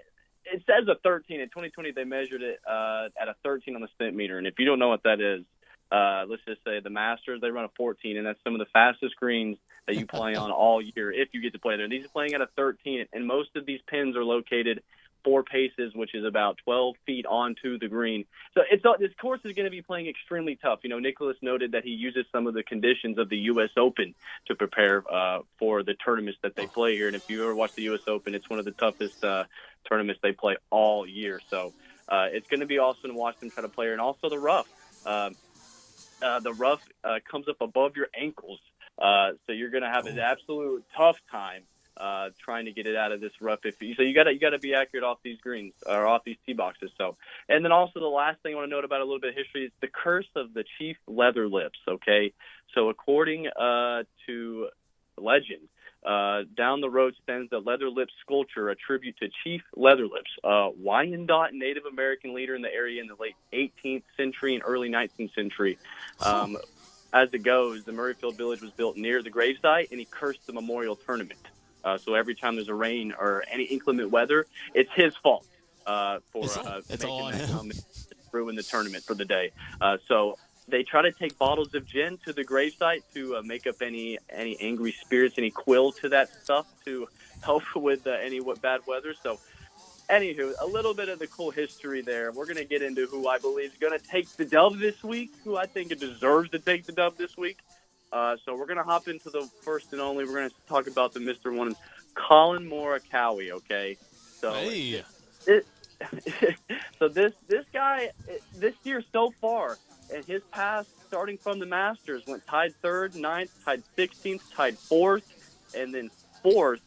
it says a 13. In 2020, they measured it at a 13 on the cent meter. And if you don't know what that is, let's just say the Masters, they run a 14, and that's some of the fastest greens that you play on all year if you get to play there. And these are playing at a 13, and most of these pins are located 4 paces, which is about 12 feet onto the green. So this course is going to be playing extremely tough. You know, Nicholas noted that he uses some of the conditions of the U.S. Open to prepare for the tournaments that they play here. And if you ever watch the U.S. Open, it's one of the toughest tournaments they play all year. So it's going to be awesome to watch them try to play here. And also the rough. The rough comes up above your ankles. So you're going to have an absolute tough time trying to get it out of this rough. So you got to be accurate off these greens or off these tee boxes. So, and then also the last thing I want to note about a little bit of history is the curse of the Chief Leather Lips. Okay, so according to legend, down the road stands the Leather Lips sculpture, a tribute to Chief Leather Lips, Wyandot Native American leader in the area in the late 18th century and early 19th century. As it goes, the Murrayfield Village was built near the gravesite, and he cursed the memorial tournament. So every time there's a rain or any inclement weather, it's his fault for making that come and ruin the tournament for the day. So they try to take bottles of gin to the gravesite to make up any angry spirits, any quill to that stuff to help with any bad weather. So anywho, a little bit of the cool history there. We're going to get into who I believe is going to take the dub this week, who I think deserves to take the dub this week. So we're going to hop into the first and only. We're going to talk about the Mr. One, Colin Morikawa, okay? So, hey. So this guy, this year so far, in his past, starting from the Masters, went tied 3rd, 9th, tied 16th, tied 4th, and then 4th,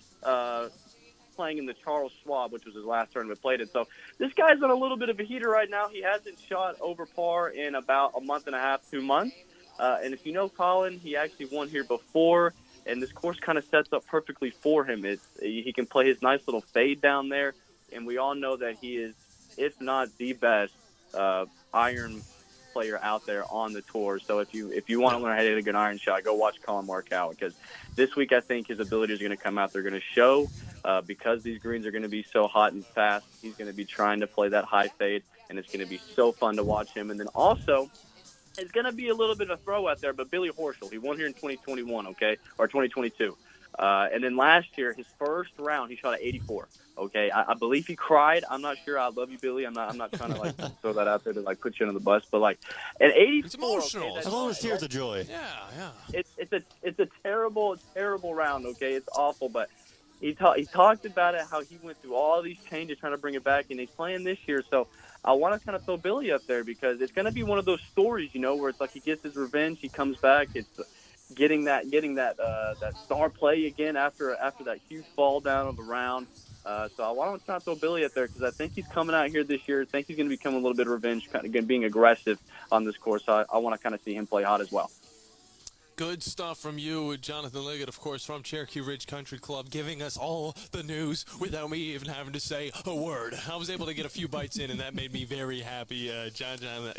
playing in the Charles Schwab, which was his last tournament played in. So this guy's on a little bit of a heater right now. He hasn't shot over par in about a month and a half, 2 months. And if you know Colin, he actually won here before, and this course kind of sets up perfectly for him. He can play his nice little fade down there, and we all know that he is, if not the best, iron player out there on the tour. So if you want to learn how to hit a good iron shot, go watch Colin Morikawa, because this week I think his abilities are going to come out. They're going to show because these greens are going to be so hot and fast. He's going to be trying to play that high fade, and it's going to be so fun to watch him. And then also, it's going to be a little bit of a throw out there, but Billy Horschel, he won here in 2021, okay, or 2022. And then last year, his first round, he shot at 84. Okay, I believe he cried. I'm not sure. I love you, Billy. I'm not trying to throw that out there to put you under the bus, but an 84. It's emotional. Okay, as long as tears of joy. Yeah. It's a terrible round. Okay, it's awful. But he talked about it, how he went through all these changes trying to bring it back, and he's playing this year. So I want to kind of throw Billy up there because it's going to be one of those stories, where it's like he gets his revenge, he comes back. It's getting that star play again after that huge fall down of the round. So I want to try to throw Billy up there because I think he's coming out here this year. I think he's going to become a little bit of revenge, kind of being aggressive on this course. So I want to kind of see him play hot as well. Good stuff from you, Jonathan Liggett, of course, from Cherokee Ridge Country Club, giving us all the news without me even having to say a word. I was able to get a few bites in, and that made me very happy. John,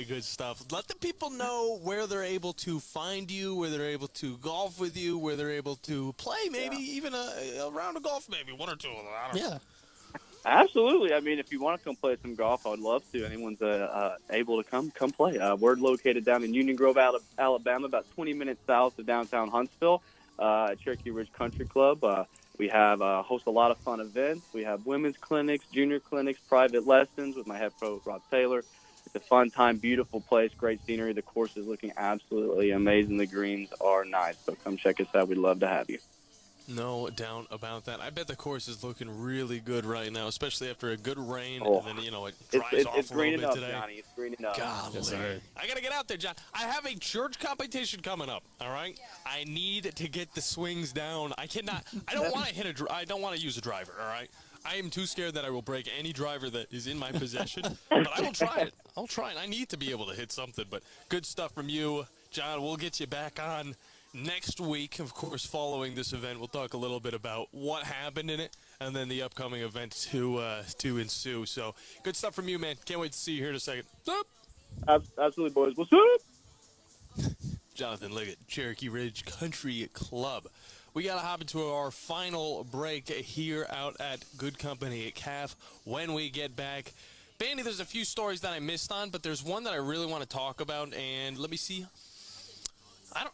good stuff. Let the people know where they're able to find you, where they're able to golf with you, where they're able to play, maybe even a round of golf, maybe one or two of them. I don't know. Absolutely. I mean, if you want to come play some golf, I would love to. Anyone's able to come play. We're located down in Union Grove, Alabama, about 20 minutes south of downtown Huntsville, at Cherokee Ridge Country Club. We have host a lot of fun events. We have women's clinics, junior clinics, private lessons with my head pro, Rob Taylor. It's a fun time, beautiful place, great scenery. The course is looking absolutely amazing. The greens are nice, so come check us out. We'd love to have you. No doubt about that. I bet the course is looking really good right now, especially after a good rain, and then, it dries off a little bit today. Johnny. It's greening up. Golly. I got to get out there, John. I have a church competition coming up, all right? I need to get the swings down. I don't want to I don't want to use a driver, all right? I am too scared that I will break any driver that is in my possession, but I will try it. I'll try it. I need to be able to hit something, but good stuff from you. John, we'll get you back on next week, of course, following this event. We'll talk a little bit about what happened in it, and then the upcoming event to ensue. So good stuff from you, man. Can't wait to see you here in a second. What's up? Absolutely, boys. What's up? Jonathan Liggett, Cherokee Ridge Country Club. We got to hop into our final break here out at Good Company at CAF. When we get back, Bandy, there's a few stories that I missed on, but there's one that I really want to talk about, and let me see. I'm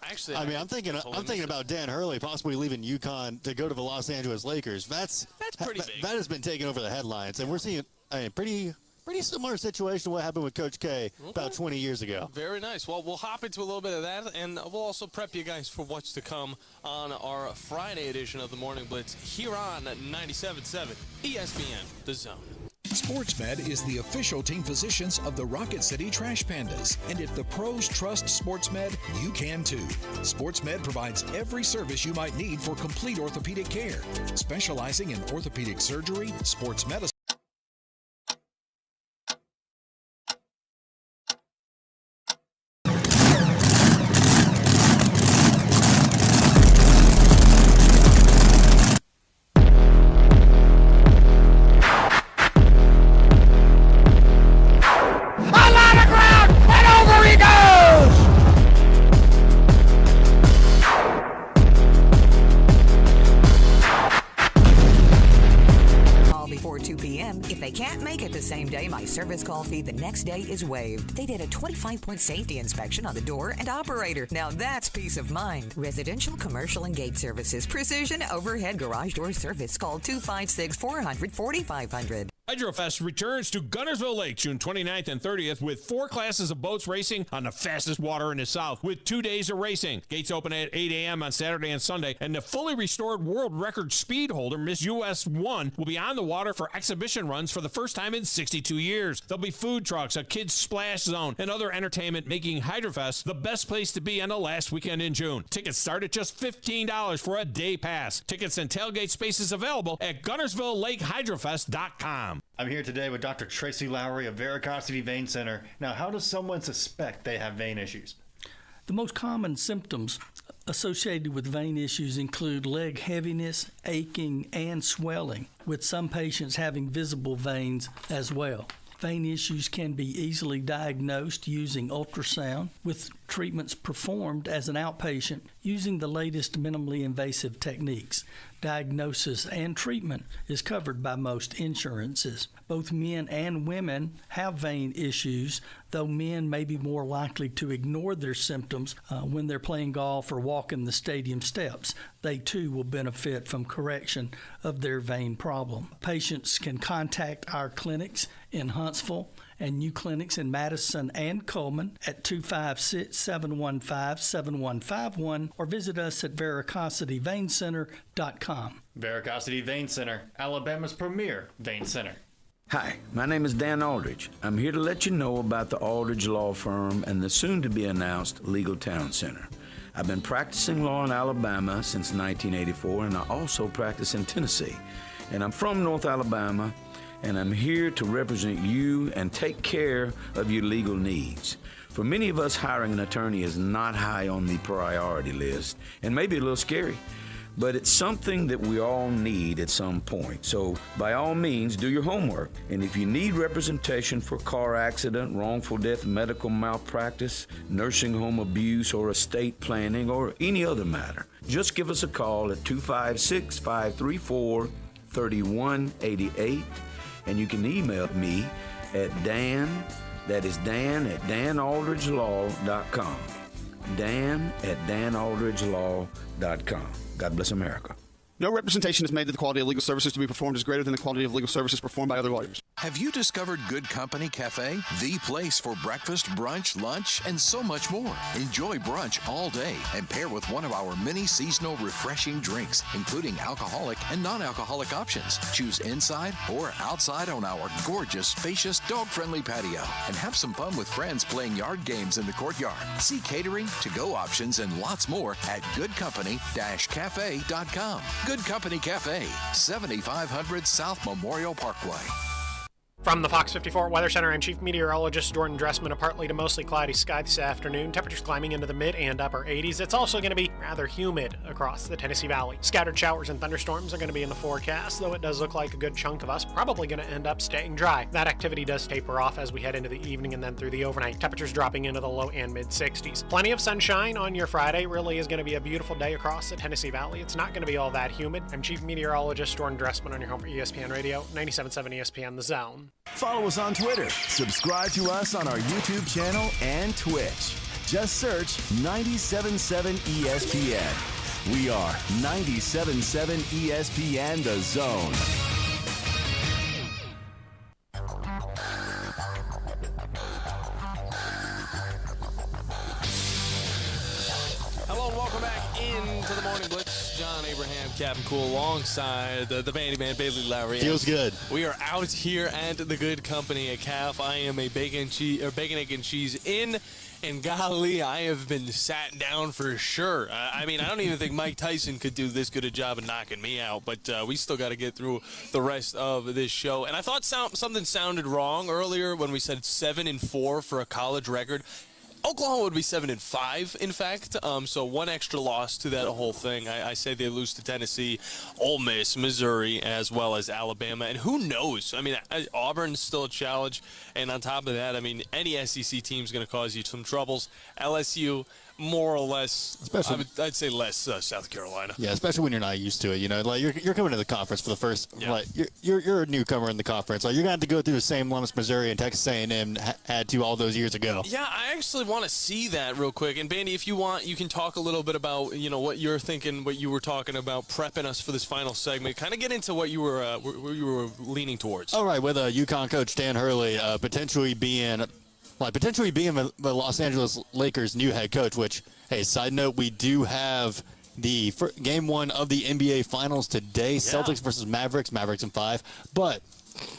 thinking about Dan Hurley possibly leaving UConn to go to the Los Angeles Lakers. That's pretty big. That has been taking over the headlines, and we're seeing a pretty similar situation to what happened with Coach K about 20 years ago. Very nice. Well, we'll hop into a little bit of that, and we'll also prep you guys for what's to come on our Friday edition of the Morning Blitz here on 97.7 ESPN, The Zone. SportsMed is the official team physicians of the Rocket City Trash Pandas. And if the pros trust SportsMed, you can too. SportsMed provides every service you might need for complete orthopedic care, specializing in orthopedic surgery, sports medicine. Service call fee the next day is waived. They did a 25-point safety inspection on the door and operator. Now that's peace of mind. Residential, commercial, and gate services. Precision overhead garage door service. Call 256-400-4500. Hydrofest returns to Guntersville Lake June 29th and 30th with 4 classes of boats racing on the fastest water in the South with 2 days of racing. Gates open at 8 a.m. on Saturday and Sunday, and the fully restored world record speed holder, Miss US 1, will be on the water for exhibition runs for the first time in 62 years. There'll be food trucks, a kids splash zone, and other entertainment, making Hydrofest the best place to be on the last weekend in June. Tickets start at just $15 for a day pass. Tickets and tailgate spaces available at GuntersvilleLakeHydrofest.com. I'm here today with Dr. Tracy Lowery of Veracity Vein Center. Now, how does someone suspect they have vein issues? The most common symptoms associated with vein issues include leg heaviness, aching, and swelling, with some patients having visible veins as well. Vein issues can be easily diagnosed using ultrasound, with treatments performed as an outpatient using the latest minimally invasive techniques. Diagnosis and treatment is covered by most insurances. Both men and women have vein issues, though men may be more likely to ignore their symptoms when they're playing golf or walking the stadium steps. They too will benefit from correction of their vein problem. Patients can contact our clinics in Huntsville and new clinics in Madison and Coleman at 256-715-7151 or visit us at VeracityVeinCenter.com. Veracity Vein Center, Alabama's premier vein center. Hi, my name is Dan Aldridge. I'm here to let you know about the Aldridge Law Firm and the soon-to-be-announced Legal Town Center. I've been practicing law in Alabama since 1984, and I also practice in Tennessee. And I'm from North Alabama, and I'm here to represent you and take care of your legal needs. For many of us, hiring an attorney is not high on the priority list, and maybe a little scary. But it's something that we all need at some point. So by all means, do your homework. And if you need representation for car accident, wrongful death, medical malpractice, nursing home abuse, or estate planning, or any other matter, just give us a call at 256-534-3188. And you can email me at Dan, that is Dan at danaldridgelaw.com. Dan at danaldridgelaw.com. God bless America. No representation is made that the quality of legal services to be performed is greater than the quality of legal services performed by other lawyers. Have you discovered Good Company Cafe? The place for breakfast, brunch, lunch, and so much more. Enjoy brunch all day and pair with one of our many seasonal refreshing drinks, including alcoholic and non-alcoholic options. Choose inside or outside on our gorgeous, spacious, dog-friendly patio and have some fun with friends playing yard games in the courtyard. See catering, to-go options, and lots more at goodcompany-cafe.com. Good Company Cafe, 7500 South Memorial Parkway. From the Fox 54 Weather Center, I'm Chief Meteorologist Jordan Dressman. A partly to mostly cloudy sky this afternoon. Temperatures climbing into the mid and upper 80s. It's also going to be rather humid across the Tennessee Valley. Scattered showers and thunderstorms are going to be in the forecast, though it does look like a good chunk of us probably going to end up staying dry. That activity does taper off as we head into the evening and then through the overnight. Temperatures dropping into the low and mid 60s. Plenty of sunshine on your Friday. Really is going to be a beautiful day across the Tennessee Valley. It's not going to be all that humid. I'm Chief Meteorologist Jordan Dressman on your home for ESPN Radio, 97.7 ESPN The Zone. Follow us on Twitter. Subscribe to us on our YouTube channel and Twitch. Just search 97.7 ESPN. We are 97.7 ESPN The Zone. Hello and welcome back into the Morning Blitz. John Abraham, Captain Cool, alongside the Bandiman, Bailey Lowery. Feels good. We are out here at the good company at CAF. I am a bacon, egg, and cheese in, and golly, I have been sat down for sure. I mean, I don't even think Mike Tyson could do this good a job of knocking me out, but we still got to get through the rest of this show. And I thought something sounded wrong earlier when we said 7-4 for a college record. Oklahoma would be 7-5, in fact. So one extra loss to that whole thing. I say they lose to Tennessee, Ole Miss, Missouri, as well as Alabama. And who knows? I mean, Auburn's still a challenge. And on top of that, I mean, any SEC team is going to cause you some troubles. LSU, more or less, especially, I'd say less South Carolina. Yeah, especially when you're not used to it. You know, like you're coming to the conference for the first. Yeah. Like you're a newcomer in the conference. Like you're gonna have to go through the same lumps Missouri and Texas A&M had to all those years ago. Yeah, I actually want to see that real quick. And Bandy, if you want, you can talk a little bit about what you're thinking, what you were talking about, prepping us for this final segment. Kind of get into what you were leaning towards. All right, with UConn coach Dan Hurley potentially being the Los Angeles Lakers' new head coach, which, hey, side note, we do have the game one of the NBA Finals today, Celtics versus Mavericks in 5. But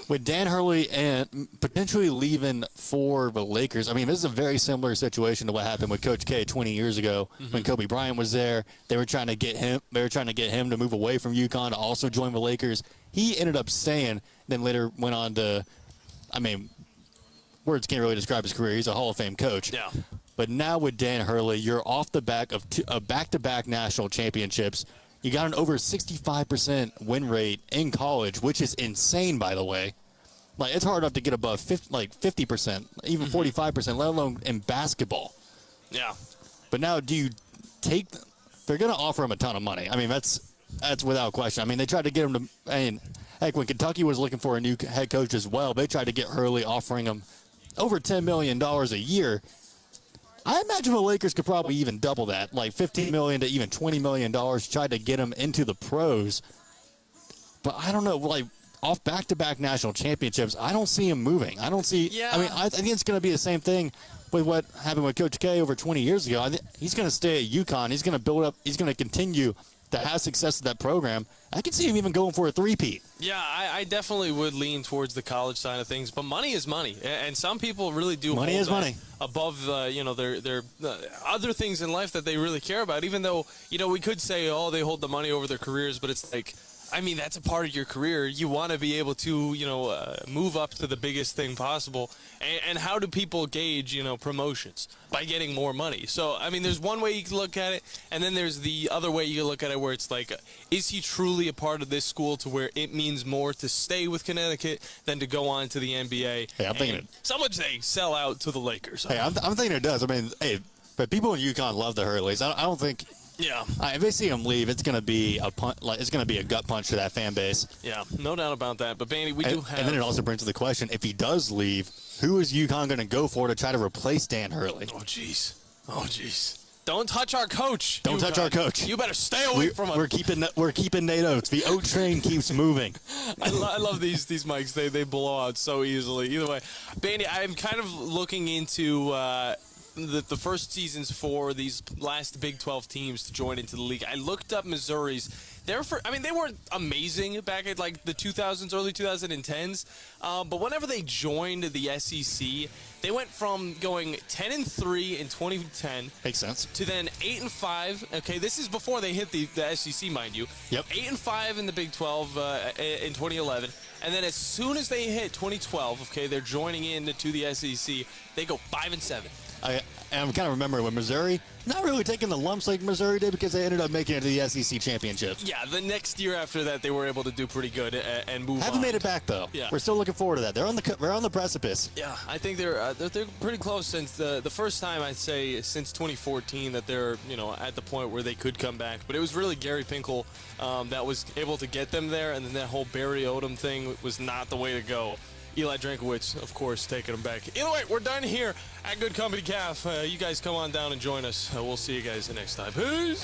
with Dan Hurley and potentially leaving for the Lakers, I mean, this is a very similar situation to what happened with Coach K 20 years ago when Kobe Bryant was there. They were trying to get him to move away from UConn to also join the Lakers. He ended up staying, then later went on to, I mean, words can't really describe his career. He's a Hall of Fame coach. Yeah. But now with Dan Hurley, you're off the back of back-to-back national championships. You got an over 65% win rate in college, which is insane, by the way. Like, it's hard enough to get above 50%, even 45%, let alone in basketball. Yeah. But now, do you take? They're going to offer him a ton of money. I mean, that's without question. I mean, they tried to get him to. I mean, heck, when Kentucky was looking for a new head coach as well, they tried to get Hurley, offering him over $10 million a year. I imagine the Lakers could probably even double that, like $15 million to even $20 million, tried to get him into the pros. But I don't know, like, off back-to-back national championships, I don't see him moving. I don't see. Yeah. I mean, I think it's going to be the same thing with what happened with Coach K over 20 years ago. He's going to stay at UConn. He's going to build up. He's going to continue to have success with that program. I could see him even going for a three-peat. Yeah, I definitely would lean towards the college side of things, but money is money, and some people really do money is money above their other things in life that they really care about. Even though we could say, oh, they hold the money over their careers, but it's like, I mean, that's a part of your career. You want to be able to move up to the biggest thing possible. And how do people gauge promotions? By getting more money. So I mean, there's one way you can look at it, and then there's the other way you can look at it, where it's like, is he truly a part of this school to where it means more to stay with Connecticut than to go on to the NBA? Hey, I'm thinking some would say sell out to the Lakers. Hey, I'm thinking it does. I mean, hey, but people in UConn love the Hurleys. I don't think. Yeah. If they see him leave, it's going to be a gut punch to that fan base. Yeah, no doubt about that. But Bandy, we do have. And then it also brings to the question: if he does leave, who is UConn going to go for to try to replace Dan Hurley? Oh, jeez. Don't touch our coach. Don't touch our coach. You better stay away from him. We're keeping Nate Oates. The oat train keeps moving. I love these mics. They blow out so easily. Either way, Bandy, I'm kind of looking into the first seasons for these last Big 12 teams to join into the league. I looked up Missouri's. they weren't amazing back at like the 2000s, early 2010s, but whenever they joined the SEC, they went from going 10-3 in 2010. Makes sense. To then 8-5. Okay, this is before they hit the SEC, mind you. Yep. 8-5 in the Big 12 in 2011, and then as soon as they hit 2012, okay, they're joining in to the SEC. They go 5-7. I'm kind of remembering when Missouri, not really taking the lumps like Missouri did because they ended up making it to the SEC championship. Yeah, the next year after that, they were able to do pretty good and move on. Haven't made it back though. Yeah. We're still looking forward to that. They're on the precipice. Yeah, I think they're pretty close since the first time I'd say since 2014 that they're at the point where they could come back. But it was really Gary Pinkel that was able to get them there, and then that whole Barry Odom thing was not the way to go. Eli Drankowitz, of course, taking them back. Either way, we're done here at Good Company Caf. You guys come on down and join us. We'll see you guys the next time. Peace!